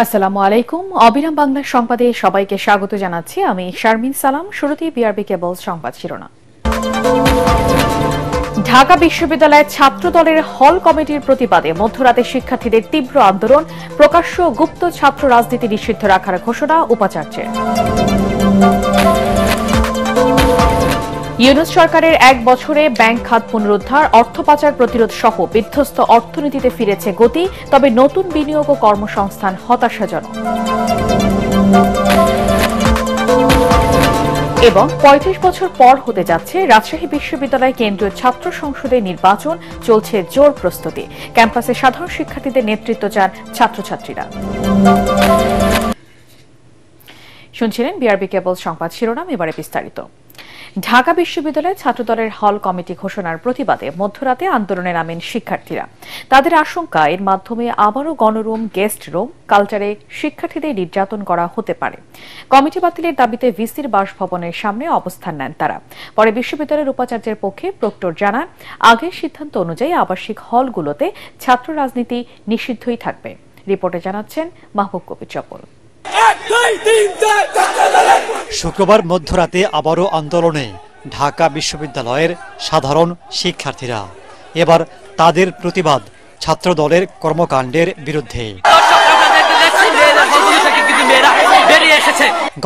আসসালামু আলাইকুম। অবিরাম বাংলা সংবাদে সবাইকে স্বাগত জানাচ্ছি। আমি শারমিন সালাম। শুরুতেই বিআরবি কেবল সংবাদ শিরোনাম। ঢাকা বিশ্ববিদ্যালয়ের ছাত্র দলের হল কমিটির প্রতিবাদে মধ্যরাতে শিক্ষার্থীদের তীব্র আন্দোলন। প্রকাশ্য গুপ্ত ছাত্র রাজনীতি নিষিদ্ধ রাখার ঘোষণা উপাচার্যের। ইউনূস সরকারের এক বছরে ব্যাংক খাত পুনরুদ্ধার, অর্থ পাচার প্রতিরোধ সহ বিধ্বস্ত অর্থনীতিতে ফিরেছে গতি, তবে নতুন বিনিয়োগ ও কর্মসংস্থান হতাশাজনক। এবং ৩৫ বছর পর হতে যাচ্ছে রাজশাহী বিশ্ববিদ্যালয় কেন্দ্রীয় ছাত্র সংসদের নির্বাচন, চলছে জোর প্রস্তুতি। ক্যাম্পাসে সাধারণ শিক্ষার্থীদের নেতৃত্ব চান ছাত্রছাত্রীরা। শুনছিলেন বিআরবি কেবল সংবাদ শিরোনাম, এবারে বিস্তারিত। ঢাকা বিশ্ববিদ্যালয়ে ছাত্রদলের হল কমিটি ঘোষণার প্রতিবাদে মধ্যরাতে আন্দোলনে নামেন শিক্ষার্থীরা। তাদের আশঙ্কা, এর মাধ্যমে আবারও গণরুম, গেস্ট রুম, কালচারে শিক্ষার্থীদের নির্যাতন করা হতে পারে। কমিটি বাতিলের দাবিতে ভিসির বাসভবনের সামনে অবস্থান নেন তারা। পরে বিশ্ববিদ্যালয়ের উপাচার্যের পক্ষে প্রক্টর জানান, আগের সিদ্ধান্ত অনুযায়ী আবাসিক হলগুলোতে ছাত্র রাজনীতি নিষিদ্ধই থাকবে। রিপোর্টে জানাচ্ছেন মাহবুব কবির চপল। শুক্রবার মধ্যরাতে আবারও আন্দোলনে ঢাকা বিশ্ববিদ্যালয়ের সাধারণ শিক্ষার্থীরা। এবার তাদের প্রতিবাদ ছাত্র দলের কর্মকাণ্ডের বিরুদ্ধে।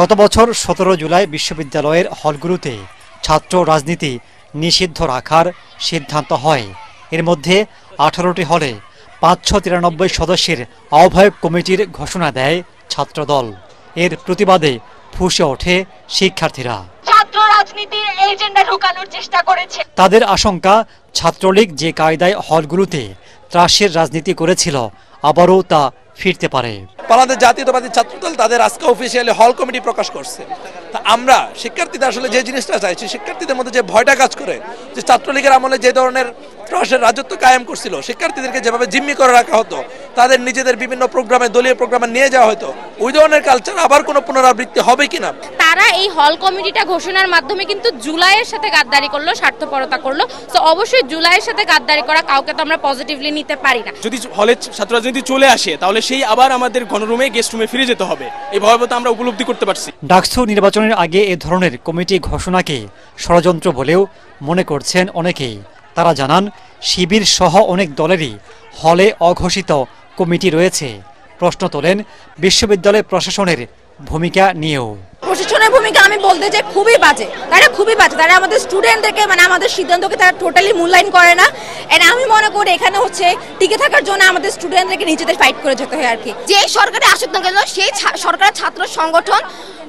গত বছর ১৭ জুলাই বিশ্ববিদ্যালয়ের হলগুলোতে ছাত্র রাজনীতি নিষিদ্ধ রাখার সিদ্ধান্ত হয়। এর মধ্যে ১৮টি হলে ৫৯৩ সদস্যের আহ্বায়ক কমিটির ঘোষণা দেয় ছাত্রদল। এর প্রতিবাদে ফুঁসে ওঠে শিক্ষার্থীরা। ছাত্র রাজনীতির এজেন্ডা ঢোকানোর চেষ্টা করেছে। তাদের আশঙ্কা, ছাত্রলীগ যে কায়দায় হলগুলোতে ত্রাসের রাজনীতি করেছিল, আবারও তা ফিরতে পারে। বাংলাদেশ জাতীয়তাবাদী ছাত্রদল তাদের আজকে অফিসিয়ালি হল কমিটি প্রকাশ করছে। তা আমরা শিক্ষার্থীদের আসলে যে জিনিসটা চাইছি, শিক্ষার্থীদের মধ্যে যে ভয়টা কাজ করে, যে ছাত্রলীগের আমলে যে ধরনের ত্রাসের রাজত্ব কায়েম করছিল, শিক্ষার্থীদেরকে যেভাবে জিম্মি করে রাখা হতো, তাদের নিজেদের বিভিন্ন প্রোগ্রামে, দলীয় প্রোগ্রামে নিয়ে যাওয়া হতো, ওই ধরনের কালচার আবার কোনো পুনরাবৃত্তি হবে কিনা। তারা এই হল কমিটিটা ঘোষণার মাধ্যমে কিন্তু জুলাইয়ের সাথে গাদ্দারি করলো, স্বার্থপরতা করলো। তো অবশ্যই জুলাইয়ের সাথে গাদ্দারি করা কাউকে তো আমরা পজিটিভলি নিতে পারি না। যদি হলের ছাত্র রাজনীতি চলে আসে, তাহলে সেই আবার আমাদের গণরুমে, গেস্ট রুমে ফিরে যেতে হবে। এই ভয়াবহতা আমরা উপলব্ধি করতে পারছি। ডাকসু নির্বাচনের আগে এ ধরনের কমিটি ঘোষণাকে ষড়যন্ত্র বলেও মনে করছেন অনেকেই। তারা জানান, শিবির সহ অনেক দলেরই হলে অঘোষিত কমিটি রয়েছে। প্রশ্ন তোলেন বিশ্ববিদ্যালয় প্রশাসনের ভূমিকা নিয়েও। প্রশাসনের ভূমিকা আমি বলতে চাই খুবই বাজে। তারা আমাদের স্টুডেন্টদেরকে, আমাদের সিদ্ধান্তকে তারা টোটালি মূল্যায়ন করে না। এন্ড আমি মনে করি এখানে টিকে থাকার জন্য আমাদের স্টুডেন্টদেরকে নিজেদের ফাইট করে যেতে হয় আর কি। যে সরকারে আসুক না কেন, সেই সরকার ছাত্র সংগঠন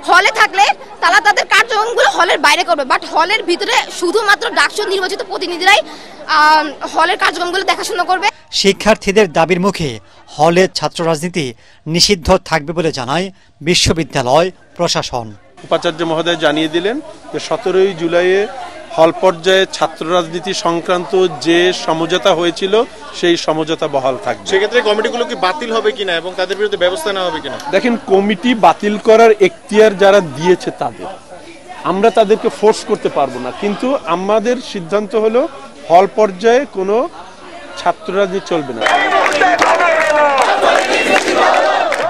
হলে থাকলে তারা তাদের কার্যক্রমগুলো হলের বাইরে করবে, বাট হলের ভিতরে শুধুমাত্র ডাকসু নির্বাচিত প্রতিনিধিরাই হলের কার্যক্রমগুলো দেখাশোনা করবে। শিক্ষার্থীদের দাবির মুখে হলে ছাত্র রাজনীতি নিষিদ্ধ থাকবে বলে জানায় বিশ্ববিদ্যালয় প্রশাসন। উপাচার্য মহোদয় জানিয়ে দিলেন যে ১৭ জুলাইয়ে হল পর্যায়ে ছাত্র রাজনীতি সংক্রান্ত যে সমঝোতা হয়েছিল, সেই সমঝোতা বহাল থাকবে। সেক্ষেত্রে কমিটিগুলো কি বাতিল হবে কিনা এবং তাদের বিরুদ্ধে ব্যবস্থা নেওয়া হবে কিনা? দেখেন, কমিটি বাতিল করার এখতিয়ার যারা দিয়েছে তাদের, আমরা তাদেরকে ফোর্স করতে পারবো না। কিন্তু আমাদের সিদ্ধান্ত হলো হল পর্যায়ে কোনো ছাত্র রাজনীতি চলবে না।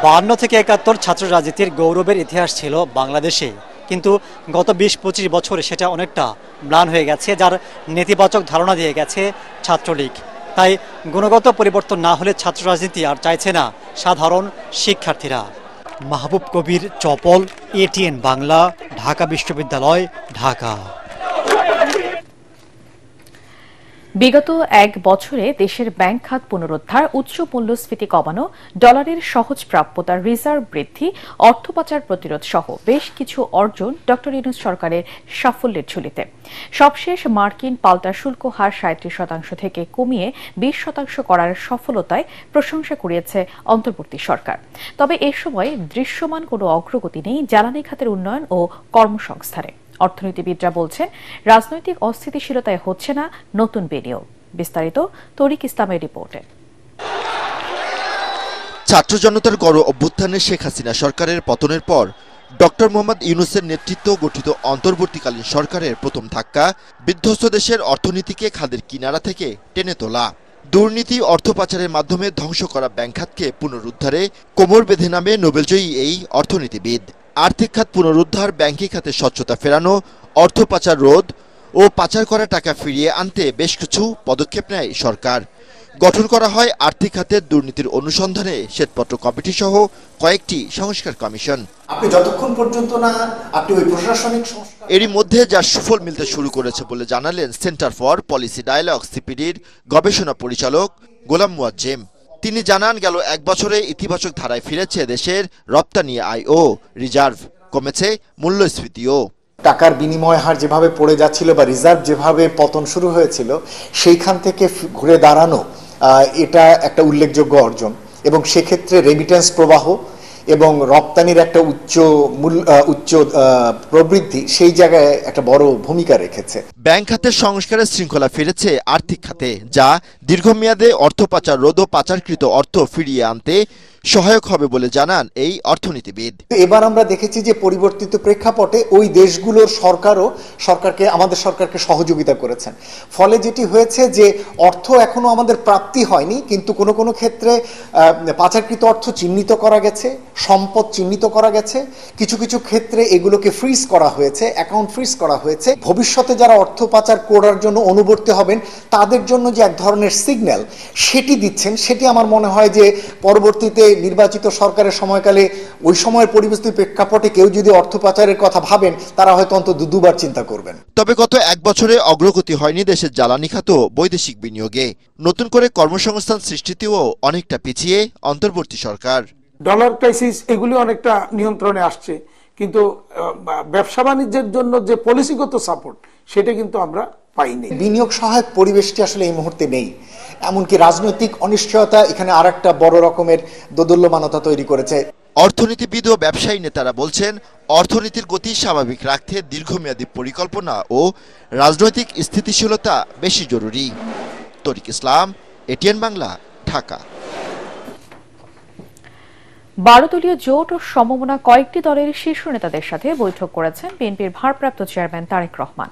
৫২ থেকে ৭১ ছাত্র রাজনীতির গৌরবের ইতিহাস ছিল বাংলাদেশে, কিন্তু গত ২০-২৫ বছরে সেটা অনেকটা ম্লান হয়ে গেছে, যার নেতিবাচক ধারণা দিয়ে গেছে ছাত্রলীগ। তাই গুণগত পরিবর্তন না হলে ছাত্র রাজনীতি আর চাইছে না সাধারণ শিক্ষার্থীরা। মাহবুব কবির চপল, এটিএন বাংলা, ঢাকা বিশ্ববিদ্যালয়, ঢাকা। বিগত এক বছরে দেশের ব্যাংক খাত পুনরুদ্ধার, উচ্চ মূল্যস্ফীতি কমানো, ডলারের সহজ প্রাপ্যতা, রিজার্ভ বৃদ্ধি, অর্থ পাচার প্রতিরোধ সহ বেশ কিছু অর্জন ড ইউনূস সরকারের সাফল্যের ঝুলিতে। সবশেষ মার্কিন পাল্টা শুল্ক হার ৩৭% থেকে কমিয়ে ২০% করার সফলতায় প্রশংসা কুড়িয়েছে অন্তর্বর্তী সরকার। তবে এ সময় দৃশ্যমান কোনো অগ্রগতি নেই জ্বালানি খাতের উন্নয়ন ও কর্মসংস্থানে। অর্থনীতিবিদরা বলছেন, রাজনৈতিক অস্থিতিশীলতায় হচ্ছে না নতুন বিনিয়োগ। বিস্তারিত তরিক ইসলামের রিপোর্টে। ছাত্র জনতার গণ অভ্যুত্থানে শেখ হাসিনা সরকারের পতনের পর ডক্টর মোহাম্মদ ইউনূসের নেতৃত্ব গঠিত অন্তর্বর্তীকালীন সরকারের প্রথম ধাক্কা বিধ্বস্ত দেশের অর্থনীতিকে খাদের কিনারা থেকে টেনে তোলা। দুর্নীতি অর্থ পাচারের মাধ্যমে ধ্বংস করা ব্যাংক খাতকে পুনরুদ্ধারে কোমর বেঁধে নামে নোবেলজয়ী এই অর্থনীতিবিদ। আর্থিক খাত পুনরুদ্ধার, ব্যাংকিং খাতে স্বচ্ছতা ফেরানো, অর্থ পাচার রোধ ও পাচার করা টাকা ফিরিয়ে আনতে বেশ কিছু পদক্ষেপ নেয় সরকার। গঠন করা হয় আর্থিক খাতের দুর্নীতির অনুসন্ধানে শ্বেতপত্র কমিটি সহ কয়েকটি সংস্কার কমিশন। আপনি যতক্ষণ পর্যন্ত না আপনি ওই প্রশাসনিক এরই মধ্যে যার সুফল মিলতে শুরু করেছে বলে জানালেন সেন্টার ফর পলিসি ডায়ালগ সিপিডির গবেষণা পরিচালক গোলাম মুয়াজ্জেম। তিনি জানান, গেল এক বছরে ইতিবাচক ধারায় ফিরেছে দেশের রপ্তানি আয় ও রিজার্ভ, কমেছে মূল্যস্ফীতিও। টাকার বিনিময় হার যেভাবে পড়ে যাচ্ছিল বা রিজার্ভ যেভাবে পতন শুরু হয়েছিল, সেইখান থেকে ঘুরে দাঁড়ানো এটা একটা উল্লেখযোগ্য অর্জন, এবং সেক্ষেত্রে রেমিটেন্স প্রবাহ এবং রপ্তানির একটা উচ্চ প্রবৃদ্ধি সেই জায়গায় একটা বড় ভূমিকা রেখেছে। ব্যাংক খাতের সংস্কারের শৃঙ্খলা ফিরেছে আর্থিক খাতে, যা দীর্ঘমেয়াদে অর্থ পাচার রোধ ও পাচারকৃত অর্থ ফিরিয়ে আনতে সহায়ক হবে বলে জানান এই অর্থনীতিবিদ। এবার আমরা দেখেছি যে পরিবর্তিত প্রেক্ষাপটে ওই দেশগুলোর আমাদের সরকারকে সহযোগিতা করেছেন। ফলে যেটি হয়েছে যে অর্থ এখনো আমাদের প্রাপ্তি হয়নি, কিন্তু কোনো কোনো ক্ষেত্রে পাচারকৃত অর্থ চিহ্নিত করা গেছে, সম্পদ চিহ্নিত করা গেছে, কিছু কিছু ক্ষেত্রে এগুলোকে ফ্রিজ করা হয়েছে, অ্যাকাউন্ট ফ্রিজ করা হয়েছে। ভবিষ্যতে যারা অর্থ পাচার করার জন্য অনুবর্তী হবেন তাদের জন্য যে এক ধরনের সিগন্যাল সেটি দিচ্ছেন, সেটি আমার মনে হয় যে পরবর্তীতে নির্বাচিত সরকারের সময়কালে ওই সময়ের পরিবেশিত প্রেক্ষাপটে কেউ যদি অর্থ পাচারের কথা ভাবেন, তারা হয়তো অন্তত দুবার চিন্তা করবেন। তবে গত এক বছরে অগ্রগতি হয়নি দেশের জ্বালানি খাত বৈদেশিক বিনিয়োগে। নতুন করে কর্মসংস্থান সৃষ্টিতেও অনেকটা পিছিয়ে অন্তর্বর্তী সরকার। ডলার ক্রাইসিস এগুলি অনেকটা নিয়ন্ত্রণে আসছে, কিন্তু ব্যবসা বাণিজ্যের জন্য যে পলিসিগত সাপোর্ট সেটা কিন্তু আমরা পাইনি। বিনিয়োগ সহায়ক পরিবেশটি আসলে এই মুহূর্তে নেই। এমনকি রাজনৈতিক অনিশ্চয়তা এখানে আরেকটা বড় রকমের দোদুল্যমানতা তৈরি করেছে। অর্থনীতিবিদ ও ব্যবসায়ী নেতারা বলছেন, অর্থনীতির গতি স্বাভাবিক রাখতে দীর্ঘমেয়াদী পরিকল্পনা ও রাজনৈতিক স্থিতিশীলতা বেশি জরুরি। তরিক ইসলাম, এটিএন বাংলা, ঢাকা। 12 দলীয় জোট ও সমমনা কয়েকটি দলের শীর্ষ নেতাদের সাথে বৈঠক করেছেন বিএনপির ভারপ্রাপ্ত চেয়ারম্যান তারেক রহমান।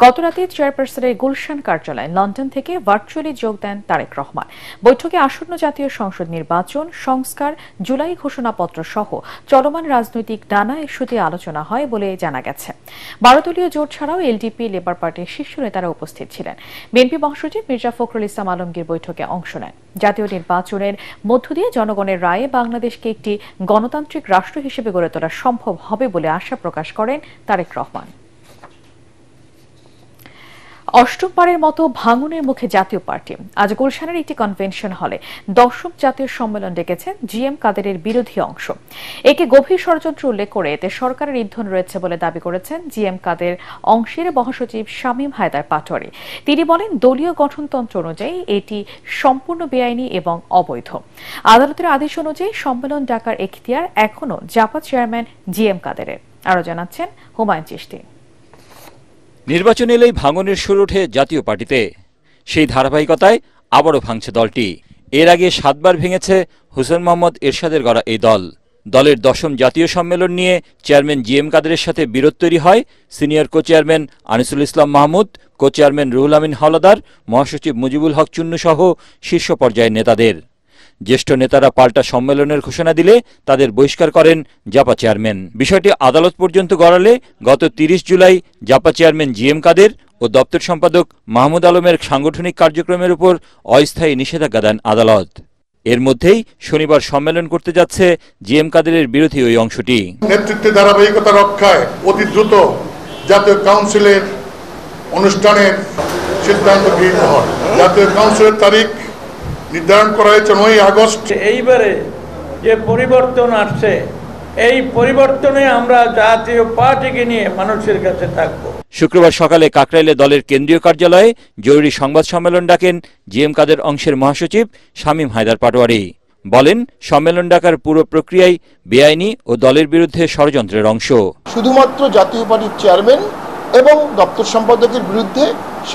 গতরাতে চেয়ারপারসনের গুলশান কার্যালয়ে লন্ডন থেকে ভার্চুয়ালি যোগ দেন তারেক রহমান। বৈঠকে আসন্ন জাতীয় সংসদ নির্বাচন, সংস্কার, জুলাই ঘোষণাপত্র সহ চলমান রাজনৈতিক নানা ইস্যুতে আলোচনা হয় বলে জানা গেছে। 12 দলীয় জোট ছাড়াও এলডিপি, লেবার পার্টির শীর্ষ নেতারা উপস্থিত ছিলেন। বিএনপি মহাসচিব মির্জা ফখরুল ইসলাম আলমগীর বৈঠকে অংশ নেন। জাতীয় নির্বাচনের মধ্য দিয়ে জনগণের রায়ে বাংলাদেশকে একটি গণতান্ত্রিক রাষ্ট্র হিসেবে গড়ে তোলা সম্ভব হবে বলে আশা প্রকাশ করেন তারেক রহমান। অষ্টমবারের মতো ভাঙনের মুখে জাতীয় পার্টি। আজ গুলশানের একটি কনভেনশন হলে 10ম জাতীয় সম্মেলন ডেকেছেন জিএম কাদেরের বিরোধী অংশ। একে গভীর ষড়যন্ত্র উল্লেখ করে এতে সরকারের ইন্ধন রয়েছে বলে দাবি করেছেন জিএম কাদের অংশের মহাসচিব শামীম হায়দার পাটোয়ারি। তিনি বলেন, দলীয় গঠনতন্ত্র অনুযায়ী এটি সম্পূর্ণ বেআইনি এবং অবৈধ। আদালতের আদেশ অনুযায়ী সম্মেলন ডাকার এখতিয়ার এখনও জাপা চেয়ারম্যান জিএম কাদেরের। আরও জানাচ্ছেন হুমায়ুন চিশতি। নির্বাচন এলেই ভাঙনের সুর ওঠে জাতীয় পার্টিতে। সেই ধারাবাহিকতায় আবারও ভাঙছে দলটি। এর আগে 7 বার ভেঙেছে হোসেন মোহাম্মদ এরশাদের গড়া এই দল। দলের 10ম জাতীয় সম্মেলন নিয়ে চেয়ারম্যান জিএম কাদেরের সাথে বিরোধ তৈরি হয় সিনিয়র কো চেয়ারম্যান আনিসুল ইসলাম মাহমুদ, কো চেয়ারম্যান রুহুল আমিন হাওলাদার, মহাসচিব মুজিবুল হক চুন্নু সহ শীর্ষ পর্যায়ের নেতাদের। জ্যেষ্ঠ নেতারা পাল্টা সম্মেলনের ঘোষণা দিলে তাদের বহিষ্কার করেন জাপা চেয়ারম্যান। বিষয়টি আদালত পর্যন্ত গড়ালে গত 30 জুলাই জাপা চেয়ারম্যান জিএম কাদের ও দপ্তর সম্পাদক মাহমুদ আলমের সাংগঠনিক কার্যক্রমের উপর অস্থায়ী নিষেধাজ্ঞা দেন আদালত। এর মধ্যেই শনিবার সম্মেলন করতে যাচ্ছে জিএম কাদেরের বিরোধী ওই অংশটি। নেতৃত্বে ধারাবাহিকতা রক্ষায় অতি দ্রুত জাতীয় কাউন্সিলের অনুষ্ঠানের সিদ্ধান্ত গৃহীত হয়। জাতীয় কাউন্সিলের তারিখ নির্ধারণ করা হয়েছে 9 আগস্ট। এইবারে যে পরিবর্তন আসছে, এই পরিবর্তনে আমরা জাতীয় পার্টিকে নিয়ে মানুষের কাছে থাকব। শুক্রবার সকালে কাকরাইলে দলের কেন্দ্রীয় কার্যালয়ে জরুরি সংবাদ সম্মেলন ডাকেন জিএম কাদের অংশের মহাসচিব শামীম হায়দার পাটোয়ারি। বলেন, সম্মেলন ডাকার পুরো প্রক্রিয়াই বেআইনি ও দলের বিরুদ্ধে ষড়যন্ত্রের অংশ। শুধুমাত্র জাতীয় পার্টির চেয়ারম্যান এবং দপ্তর সম্পাদকের বিরুদ্ধে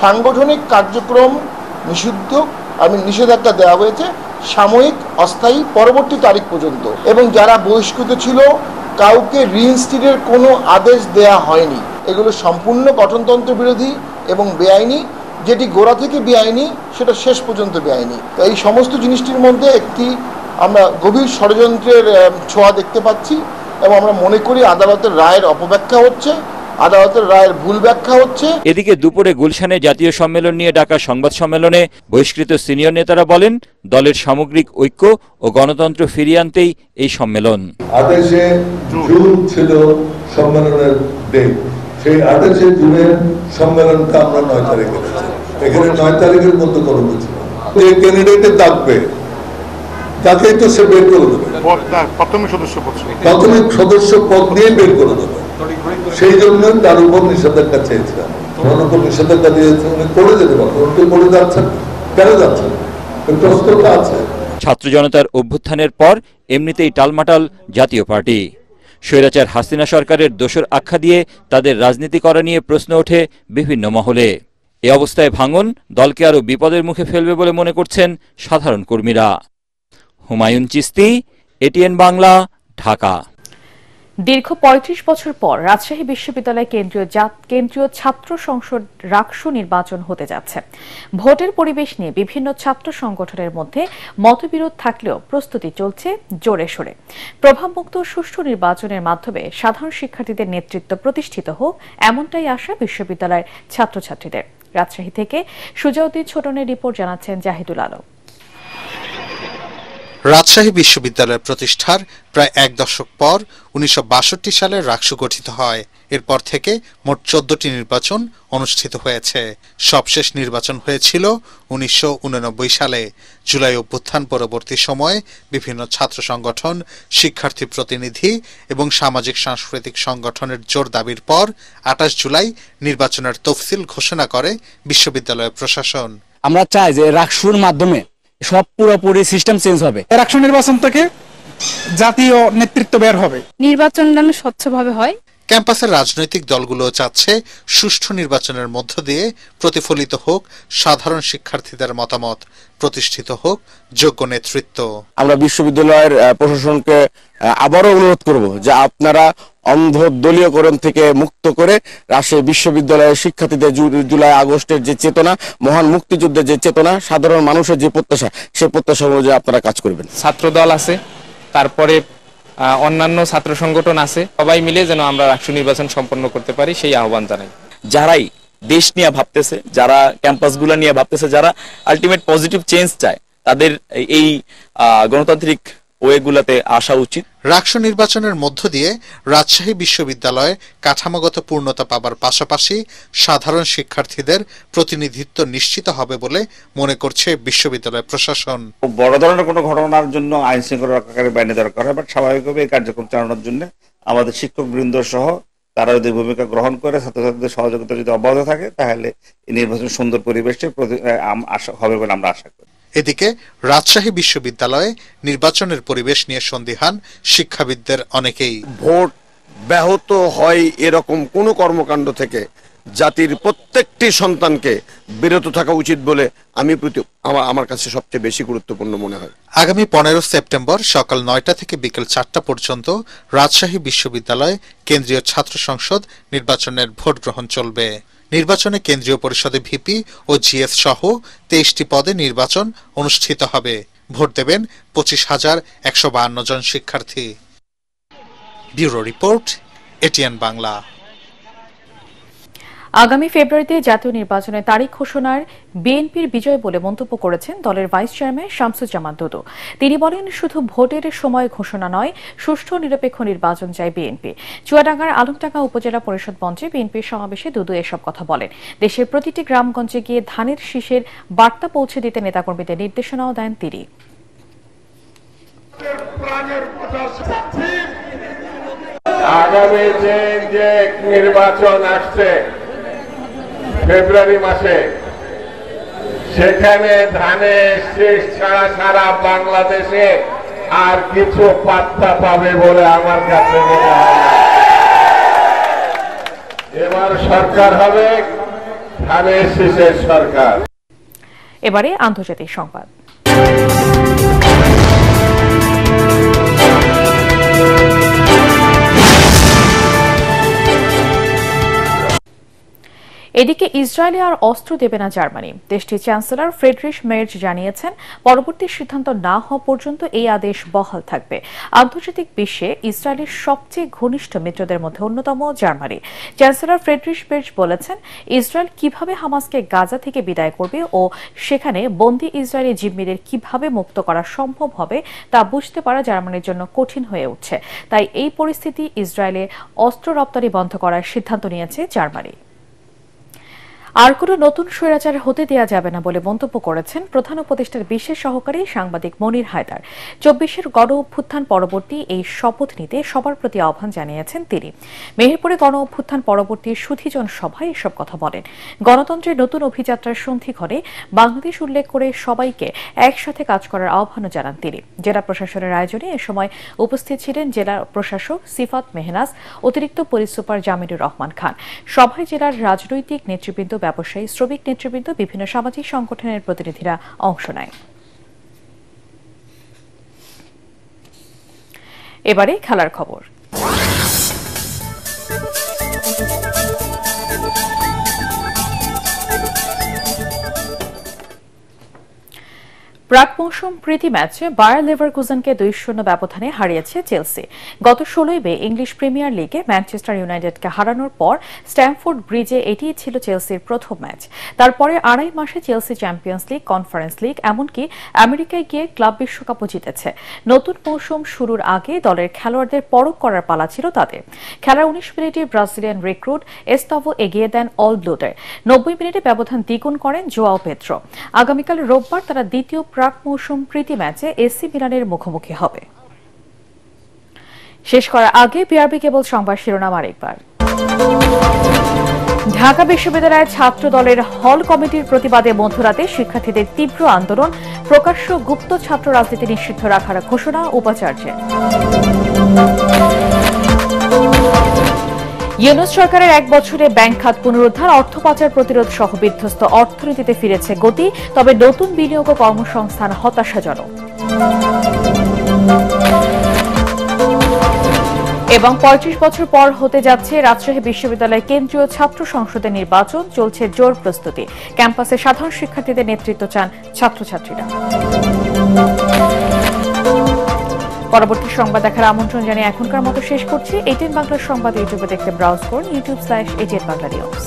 সাংগঠনিক কার্যক্রম নিষেধাজ্ঞা দেওয়া হয়েছে সাময়িক, অস্থায়ী, পরবর্তী তারিখ পর্যন্ত, এবং যারা বহিষ্কৃত ছিল কাউকে রিইনস্টেটের কোনো আদেশ দেয়া হয়নি। এগুলো সম্পূর্ণ গঠনতন্ত্র বিরোধী এবং বেআইনি যেটি গোড়া থেকে বেআইনি সেটা শেষ পর্যন্ত বেআইনি। তো এই সমস্ত জিনিসটির মধ্যে একটি আমরা গভীর ষড়যন্ত্রের ছোঁয়া দেখতে পাচ্ছি এবং আমরা মনে করি আদালতের রায়ের অপব্যাখ্যা হচ্ছে, আদালতের রায়ের ভুল ব্যাখ্যা হচ্ছে। এদিকে দুপুরে গুলশানে জাতীয় সম্মেলন নিয়ে ডাকা সংবাদ সম্মেলনে বহিষ্কৃত সিনিয়র নেতারা বলেন, দলের সামগ্রিক ঐক্য ও গণতন্ত্র ফিরিয়ে আনতেই এই সম্মেলন। আদেশে জুন ছিল সম্মেলনের ডেট, সেই 28 জুনের সম্মেলনটা আমরা 9 তারিখে রেখেছি। এখানে 9 তারিখের মধ্যে কোনো কিছু যে ক্যান্ডিডেটে থাকবে তাকেই তো সে বের করে দেবে, প্রাথমিক সদস্য পদ নিয়ে বের করে দেবে। সেই জন্য তার উপর নিষেধাজ্ঞা চেয়েছিলাম, উপর নিষেধাজ্ঞা দিয়েছে, উনি করে যেতে পারেন, উনি করে যাচ্ছেন, কেন যাচ্ছেন, প্রশ্নটা আছে। ছাত্র জনতার অভ্যুত্থানের পর এমনিতেই টালমাটাল জাতীয় পার্টি। স্বৈরাচার হাসিনা সরকারের দোসর আখ্যা দিয়ে তাদের রাজনীতি করা নিয়ে প্রশ্ন ওঠে বিভিন্ন মহলে। এ অবস্থায় ভাঙন দলকে আরও বিপদের মুখে ফেলবে বলে মনে করছেন সাধারণ কর্মীরা। হুমায়ুন চিস্তি, এটিএন বাংলা, ঢাকা। দীর্ঘ ৩৫ বছর পর রাজশাহী বিশ্ববিদ্যালয় কেন্দ্রীয় ছাত্র সংসদ রাকসু নির্বাচন হতে যাচ্ছে। ভোটের পরিবেশ নিয়ে বিভিন্ন ছাত্র সংগঠনের মধ্যে মতবিরোধ থাকলেও প্রস্তুতি চলছে জোরে সোরে। প্রভাবমুক্ত সুষ্ঠু নির্বাচনের মাধ্যমে সাধারণ শিক্ষার্থীদের নেতৃত্ব প্রতিষ্ঠিত হোক, এমনটাই আশা বিশ্ববিদ্যালয়ের ছাত্রছাত্রীদের। রাজশাহী থেকে সুজাউদ্দিন ছোটনের রিপোর্ট জানাচ্ছেন জাহিদুল আলম। রাজশাহী বিশ্ববিদ্যালয়ের প্রতিষ্ঠার প্রায় ১ দশক পর ১৯৬২ সালে রাকসু গঠিত হয়। এরপর থেকে মোট ১৪টি নির্বাচন অনুষ্ঠিত হয়েছে। সবশেষ নির্বাচন হয়েছিল ১৯৮৯ সালে। জুলাই অভ্যুত্থান পরবর্তী সময়ে বিভিন্ন ছাত্র সংগঠন, শিক্ষার্থী প্রতিনিধি এবং সামাজিক সাংস্কৃতিক সংগঠনের জোর দাবির পর ২৮ জুলাই নির্বাচনের তফসিল ঘোষণা করে বিশ্ববিদ্যালয় প্রশাসন। আমরা চাই যে রাকসুর মাধ্যমে সব পুরোপুরি সিস্টেম চেঞ্জ হবে। রাকসু নির্বাচন থেকে জাতীয় নেতৃত্ব বের হবে, নির্বাচন যেন স্বচ্ছভাবে হয়। ক্যাম্পাসের রাজনৈতিক দলগুলো চাচ্ছে সুষ্ঠু নির্বাচনের মধ্য দিয়ে প্রতিফলিত হোক সাধারণ শিক্ষার্থীদের মতামত, প্রতিষ্ঠিত হোক যোগ্য নেতৃত্ব। আমরা বিশ্ববিদ্যালয়ের প্রশাসনকে আবারও অনুরোধ করব যে আপনারা অন্ধ দলীয়করণ থেকে মুক্ত করে রাজশাহী বিশ্ববিদ্যালয়ের শিক্ষার্থীদের জুলাই আগস্টের যে চেতনা, মহান মুক্তিযুদ্ধের যে চেতনা, সাধারণ মানুষের যে প্রত্যাশা, সেই প্রত্যাশা অনুযায়ী আপনারা কাজ করবেন। ছাত্র দল আছে, তারপরে অন্যান্য ছাত্র সংগঠন আছে, সবাই মিলে যেন আমরা রাষ্ট্র নির্বাচন সম্পন্ন করতে পারি সেই আহ্বান জানাই। যারাই দেশ নিয়ে ভাবতেছে, যারা ক্যাম্পাসগুলো নিয়ে ভাবতেছে, যারা আলটিমেট পজিটিভ চেঞ্জ চায়, তাদের এই গণতান্ত্রিক ওয়েগুলোতে আসা উচিত। রাকসু নির্বাচনের মধ্য দিয়ে রাজশাহী বিশ্ববিদ্যালয়ে কাঠামোগত পূর্ণতা পাবার পাশাপাশি সাধারণ শিক্ষার্থীদের প্রতিনিধিত্ব নিশ্চিত হবে বলে মনে করছে বিশ্ববিদ্যালয় প্রশাসন। বড় ধরনের কোনো ঘটনার জন্য আইন শৃঙ্খলা রক্ষাকারী বাহিনী দরকার হয়, বাট স্বাভাবিকভাবে এই কার্যক্রম চালানোর জন্য আমাদের শিক্ষক বৃন্দ সহ তারা যদি ভূমিকা গ্রহণ করে, ছাত্রছাত্রীদের সহযোগিতা যদি অব্যাহত থাকে, তাহলে এই নির্বাচন সুন্দর পরিবেশে হবে বলে আমরা আশা করি। এদিকে রাজশাহী বিশ্ববিদ্যালয়ে নির্বাচনের পরিবেশ নিয়ে সন্দিহান শিক্ষাবিদদের অনেকেই। ভোট ব্যাহত হয় এরকম কোনো কর্মকাণ্ড থেকে জাতির প্রত্যেকটি সন্তানকে বিরত থাকা উচিত বলে আমার কাছে সবচেয়ে বেশি গুরুত্বপূর্ণ মনে হয়। আগামী ১৫ সেপ্টেম্বর সকাল ৯টা থেকে বিকেল ৪টা পর্যন্ত রাজশাহী বিশ্ববিদ্যালয় কেন্দ্রীয় ছাত্র সংসদ নির্বাচনের ভোট গ্রহণ চলবে। নির্বাচনে কেন্দ্রীয় পরিষদে ভিপি ও জিএস সহ ২৩টি পদে নির্বাচন অনুষ্ঠিত হবে। ভোট দেবেন ২৫,১৫২ জন শিক্ষার্থী। Bureau report, ATN Bangla. আগামী ফেব্রুয়ারিতে জাতীয় নির্বাচনের তারিখ ঘোষণার বিএনপির বিজয় বলে মন্তব্য করেছেন দলের ভাইস চেয়ারম্যান শামসুজ্জামান দুদু। তিনি বলেন, শুধু ভোটের সময় ঘোষণা নয়, সুষ্ঠু নিরপেক্ষ নির্বাচন চায় বিএনপি। চুয়াডাঙ্গার আলমডাঙ্গা উপজেলা পরিষদ মঞ্চে বিএনপির সমাবেশে দুদু এসব কথা বলেন। দেশের প্রতিটি গ্রামগঞ্জে গিয়ে ধানের শীষের বার্তা পৌঁছে দিতে নেতাকর্মীদের নির্দেশনাও দেন তিনি। আগামী যে নির্বাচন আসছে ফেব্রুয়ারি মাসে, সেখানে ধানের শীষ ছাড়া সারা বাংলাদেশে আর কিছু পাত্তা পাবে বলে আমার কাছে মনে হয় না। এবার সরকার হবে ধানের শীষের সরকার। এবারে আন্তর্জাতিক সংবাদ। এদিকে ইসরায়েলে আর অস্ত্র দেবে না জার্মানি। দেশটির চ্যান্সেলর ফ্রেডরিশ মের্জ জানিয়েছেন, পরবর্তী সিদ্ধান্ত না হওয়া পর্যন্ত এই আদেশ বহাল থাকবে। আন্তর্জাতিক বিশ্বে ইসরায়েলের সবচেয়ে ঘনিষ্ঠ মিত্রদের মধ্যে অন্যতম জার্মানি। চ্যান্সেলর ফ্রেডরিশ মের্জ বলেছেন, ইসরায়েল কিভাবে হামাসকে গাজা থেকে বিদায় করবে ও সেখানে বন্দী ইসরায়েলি জিম্মিদের কিভাবে মুক্ত করা সম্ভব হবে তা বুঝতে পারা জার্মানির জন্য কঠিন হয়ে উঠছে। তাই এই পরিস্থিতি ইসরায়েলে অস্ত্র রপ্তানি বন্ধ করার সিদ্ধান্ত নিয়েছে জার্মানি। আর কোনো নতুন স্বৈরাচার হতে দেওয়া যাবে না বলে মন্তব্য করেছেন প্রধান উপদেষ্টার বিশেষ সহকারী সাংবাদিক মনির হায়দার। 24-এর গণ অভ্যুত্থান পরবর্তী এই শপথ নিতে সবার প্রতি আহ্বান জানিয়েছেন তিনি। মেহেরপুরে গণ অভ্যুত্থান পরবর্তী সুধীজন সভায় এসব কথা বলেন। গণতন্ত্রের নতুন অভিযাত্রার সন্ধিক্ষণে বাংলাদেশ উল্লেখ করে সবাইকে একসাথে কাজ করার আহ্বানও জানান তিনি। জেলা প্রশাসনের আয়োজনে এ সময় উপস্থিত ছিলেন জেলা প্রশাসক সিফাত মেহনাজ, অতিরিক্ত পুলিশ সুপার জামিনুর রহমান খান। সভায় জেলার রাজনৈতিক নেতৃবৃন্দ, ব্যবসায়ী, শ্রমিক নেতৃবৃন্দ, বিভিন্ন সামাজিক সংগঠনের প্রতিনিধিরা অংশ নেয়। এবারে খেলার খবর। প্রাক মৌসুম প্রীতি ম্যাচে বায়ার লেভারকুজেনকে 2-0 ব্যবধানে হারিয়েছে চেলসি। গত 16 মে ইংলিশ প্রিমিয়ার লিগে ম্যানচেস্টার ইউনাইটেডকে হারানোর পর স্ট্যামফোর্ড ব্রিজে এটিই ছিল চেলসির প্রথম ম্যাচ। তারপরে 2.5 মাসে Chelsea champions league, conference league, এমনকি আমেরিকায় গিয়ে ক্লাব বিশ্বকাপও জিতেছে। নতুন মৌসুম শুরুর আগে দলের খেলোয়াড়দের পরখ করার পালা ছিল তাদের। খেলার 19 মিনিটে ব্রাজিলিয়ান রিক্রুট এস্তাভো এগিয়ে দেন অল ব্লুদের। 90 মিনিটে ব্যবধান দ্বিগুণ করেন জোয়াও পেদ্রো। আগামীকাল রোববার তারা দ্বিতীয় প্রাক মৌসুম প্রীতি ম্যাচে এসি মিলানের মুখোমুখি হবে। শেষ করার আগে বিআরবি কেবল সংবাদ শিরোনাম আরেকবার। ঢাকা বিশ্ববিদ্যালয়ের ছাত্র দলের হল কমিটির প্রতিবাদে মধ্যরাতে শিক্ষার্থীদের তীব্র আন্দোলন, প্রকাশ্য গুপ্ত ছাত্র রাজনীতি নিষিদ্ধ রাখার ঘোষণা উপাচার্যের। ইউনূস সরকারের 1 বছরে ব্যাংক খাত পুনরুদ্ধার, অর্থ পাচার প্রতিরোধ সহ বিধ্বস্ত অর্থনীতিতে ফিরেছে গতি, তবে নতুন বিনিয়োগ ও কর্মসংস্থান হতাশাজনক। এবং 35 বছর পর হতে যাচ্ছে রাজশাহী বিশ্ববিদ্যালয় কেন্দ্রীয় ছাত্র সংসদের নির্বাচন, চলছে জোর প্রস্তুতি। ক্যাম্পাসে সাধারণ শিক্ষার্থীদের নেতৃত্ব চান ছাত্রছাত্রীরা। পরবর্তী সংবাদ দেখার আমন্ত্রণ জানিয়ে এখনকার মতো শেষ করছি। ATN বাংলার সংবাদ ইউটিউবে দেখতে ব্রাউজ করুন youtube/ATN Bangla News।